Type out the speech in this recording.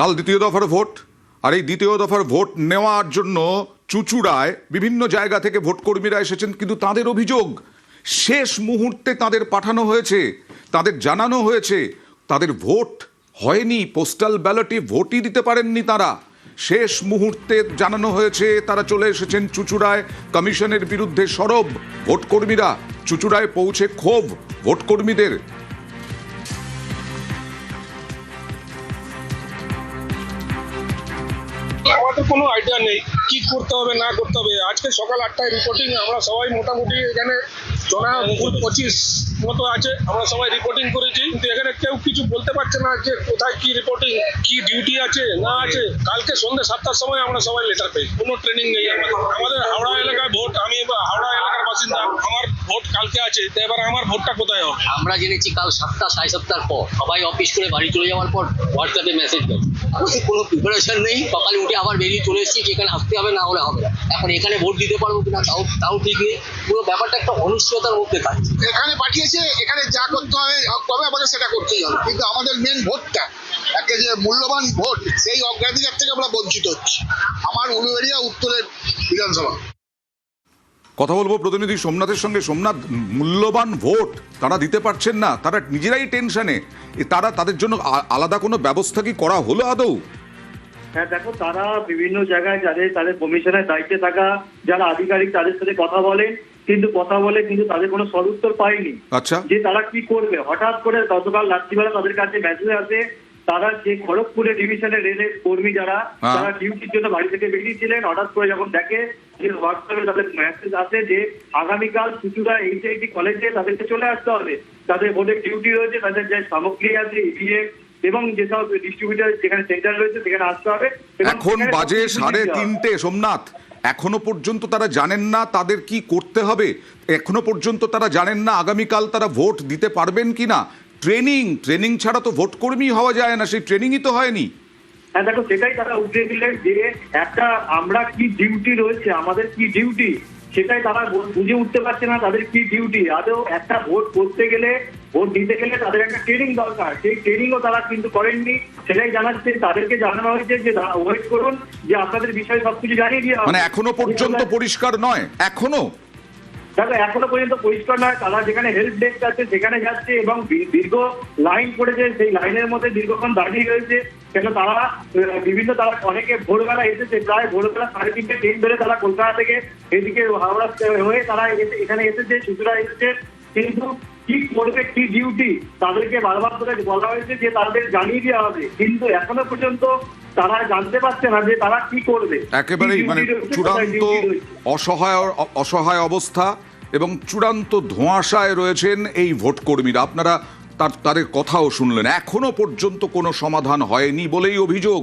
কাল দ্বিতীয় দফার ভোট, আর এই দ্বিতীয় দফার ভোট নেওয়ার জন্য চুঁচুড়ায় বিভিন্ন জায়গা থেকে ভোটকর্মীরা এসেছেন, কিন্তু তাদের অভিযোগ শেষ মুহূর্তে তাদের পাঠানো হয়েছে, তাদের জানানো হয়েছে তাদের ভোট হয়নি, পোস্টাল ব্যালটে ভোটই দিতে পারেননি তারা। শেষ মুহূর্তে জানানো হয়েছে তারা চলে এসেছেন চুঁচুড়ায়। কমিশনের বিরুদ্ধে সরব ভোটকর্মীরা, চুঁচুড়ায় পৌঁছে ক্ষোভ ভোটকর্মীদের। আমাদের কোনো আইডিয়া নেই কি করতে হবে না করতে হবে। আজকে সকাল 8টায় রিপোর্টিং, আমরা সবাই মোটামুটি এখানে জনা 25 মতো আছে, আমরা সবাই রিপোর্টিং করেছি, কিন্তু এখানে কেউ কিছু বলতে পারছে না যে কোথায় কি রিপোর্টিং, কি ডিউটি আছে না আছে। কালকে সন্ধ্যে 7টার সময় আমরা সবাই লেটার পেয়েছি, কোনো ট্রেনিং নেই আমাদের হাওড়া এলাকায় ভোট। আমি হাওড়া এলাকার বাসিন্দা, আমার ভোট কালকে আছে, তো এবার আমার ভোটটা কোথায় হবে? আমরা জেনেছি কাল 7টা 7:30 পর সবাই অফিস করে বাড়ি চলে যাওয়ার পর হোয়াটসঅ্যাপে মেসেজ দেয়। আমাদের কোনো প্রিপারেশন নেই, সকালে উঠে আবার বেরিয়ে চলে এসেছি যে এখানে আসতে হবে, না হলে হবে না। এখন এখানে ভোট দিতে পারবো কিনা তাও ঠিক নেই। পুরো ব্যাপারটা একটা অনিশ্চয়তার মধ্যে থাকছে। এখানে পাঠিয়েছে, এখানে যা করতে হবে তবে আমাদের সেটা করতেই হবে, কিন্তু আমাদের মেন ভোটটা, একটা যে মূল্যবান ভোট, সেই অগ্রাধিকার থেকে আমরা বঞ্চিত হচ্ছি। আমার উলুবেড়িয়া উত্তরের বিধানসভা। কথা বলবো প্রতিনিধি সোমনাথের সঙ্গে। সোমনাথ, মূল্যবান ভোট তারা দিতে পারছেন না, তারা নিজেরাই টেনশনে, তাদের জন্য আলাদা কোনো ব্যবস্থা কি করা হলো আদৌ? হ্যাঁ দেখো, তারা বিভিন্ন জায়গায় তাদের কমিশনের দায়িত্বে থাকা যারা আধিকারিক তাদের সাথে কথা বলে, কিন্তু তাদের কোনো সদুত্তর পায়নি। আচ্ছা, যে তারা কি করবে। হঠাৎ করে গতকাল রাত্রিবেলা তাদের কাছে মেসেজ আসে, তারা যে খড়গপুরে ডিভিশনের রেলের কর্মী যারা ডিউটির জন্য বাড়ি থেকে বেরিয়েছিলেন, হঠাৎ করে যখন দেখে যে হোয়াটসঅ্যাপে তাদের মেসেজ আসে যে আগামীকাল চুঁচুড়া এইচআইটি কলেজে তাদেরকে চলে আসতে হবে, তাদের ভোটের ডিউটি রয়েছে, তাদের যে সামগ্রী আছে ইভিএম এবং যেসব ডিস্ট্রিবিউটার যেখানে সেন্টার রয়েছে সেখানে আসতে হবে। এখন বাজে 3:30। সোমনাথ, এখনো পর্যন্ত তারা জানেন না তাদের কি করতে হবে, এখনো পর্যন্ত তারা জানেন না আগামীকাল তারা ভোট দিতে পারবেন কিনা। ট্রেনিং ছাড়া তো ভোট কর্মী হওয়া যায় না, সেই ট্রেনিংই তো হয়নি। হ্যাঁ দেখো, সেটাই তারা উঠে দিলেন যে একটা আমরা কি ডিউটি রয়েছে, আমাদের কি ডিউটি, সেটাই তারা বুঝে উঠতে পারছে না তাদের কি ডিউটি। আদৌ একটা ভোট করতে গেলে, ভোট দিতে গেলে তাদের একটা ট্রেনিং দরকার, সেই ট্রেনিংও তারা কিন্তু করেননি। সেটাই জানাচ্ছে, তাদেরকে জানানো হয়েছে যে ওয়েট করুন, যে আপনাদের বিষয়ে সবকিছু জানিয়ে দিয়ে মানে এখনো পর্যন্ত পরিষ্কার নয়। দেখো এখনো পর্যন্ত পরিষ্কার নয়। তারা যেখানে হেল্প ডেস্ক আছে সেখানে যাচ্ছে এবং দীর্ঘ লাইন পড়েছে, সেই লাইনের মধ্যে দীর্ঘক্ষণ দাঁড়িয়ে রয়েছে। কেন তারা তারা অনেকে ভোরবেলা এসেছে, প্রায় ভোরবেলা 3:30 ট্রেন ধরে তারা কলকাতা থেকে এদিকে হাওড়া হয়ে তারা এখানে এসেছে, চুঁচুড়া এসেছে, কিন্তু কি করবে, কি ডিউটি তাদেরকে বারবার করে বলা হয়েছে যে তাদের জানিয়ে দেওয়া হবে, কিন্তু এখনো পর্যন্ত তারা জানতে পারছে না যে তারা কি করবে। একেবারেই মানে চূড়ান্ত অসহায় অবস্থা এবং চূড়ান্ত ধোঁয়াশায় রয়েছেন এই ভোটকর্মীরা। আপনারা তাদের কথাও শুনলেন, এখনো পর্যন্ত কোনো সমাধান হয়নি বলেই অভিযোগ।